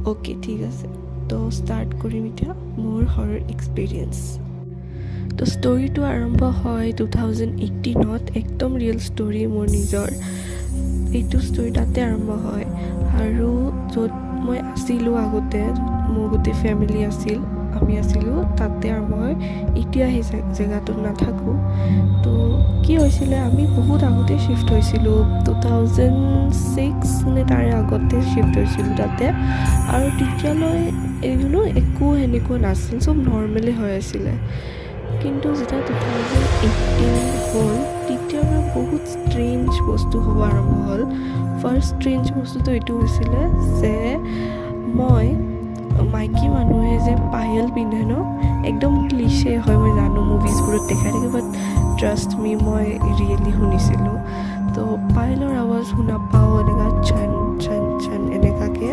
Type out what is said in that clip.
Okay ঠিক আছে, তো ষ্টাৰ্ট কৰিম এতিয়া মোৰ হৰৰ এক্সপিৰিয়েঞ্চ। তো ষ্টৰিটো আৰম্ভ হয় 2018ত, একদম ৰিয়েল ষ্টৰি মোৰ নিজৰ। এইটো ষ্টৰি তাতে আৰম্ভ হয়, আৰু য'ত মই আছিলোঁ আগতে, মোৰ গোটেই ফেমিলি আছিল, আমি আছিলোঁ, তাতে আৰম্ভ হয়। এতিয়া সেই জেগাটোত নাথাকোঁ। তো কি হৈছিলে, আমি বহুত আগতে শ্বিফ্ট হৈছিলোঁ, 2006 নে তাৰে আগতে শ্বিফ্ট হৈছিলোঁ তাতে। আৰু তেতিয়ালৈ একো সেনেকুৱা নাছিল, চব নৰ্মেলি হৈ আছিলে। কিন্তু যেতিয়া 2018 হ'ল, তেতিয়াৰ পৰা বহুত ষ্ট্ৰেঞ্জ বস্তু হ'ব আৰম্ভ হ'ল। ফাৰ্ষ্ট ষ্ট্ৰেঞ্জ বস্তুটো এইটো হৈছিলে যে মই মাইকী মানুহে যে পায়েল পিন্ধে ন, একদম ক্লিচে হয়, মই জানো মুভিজবোৰত দেখাই থাকে, বাট ট্ৰাষ্ট মি, মই ৰিয়েলি শুনিছিলোঁ। তো পায়েলৰ আৱাজ শুনা পাওঁ এনেকুৱা ছান ছান ছান এনেকুৱাকৈ।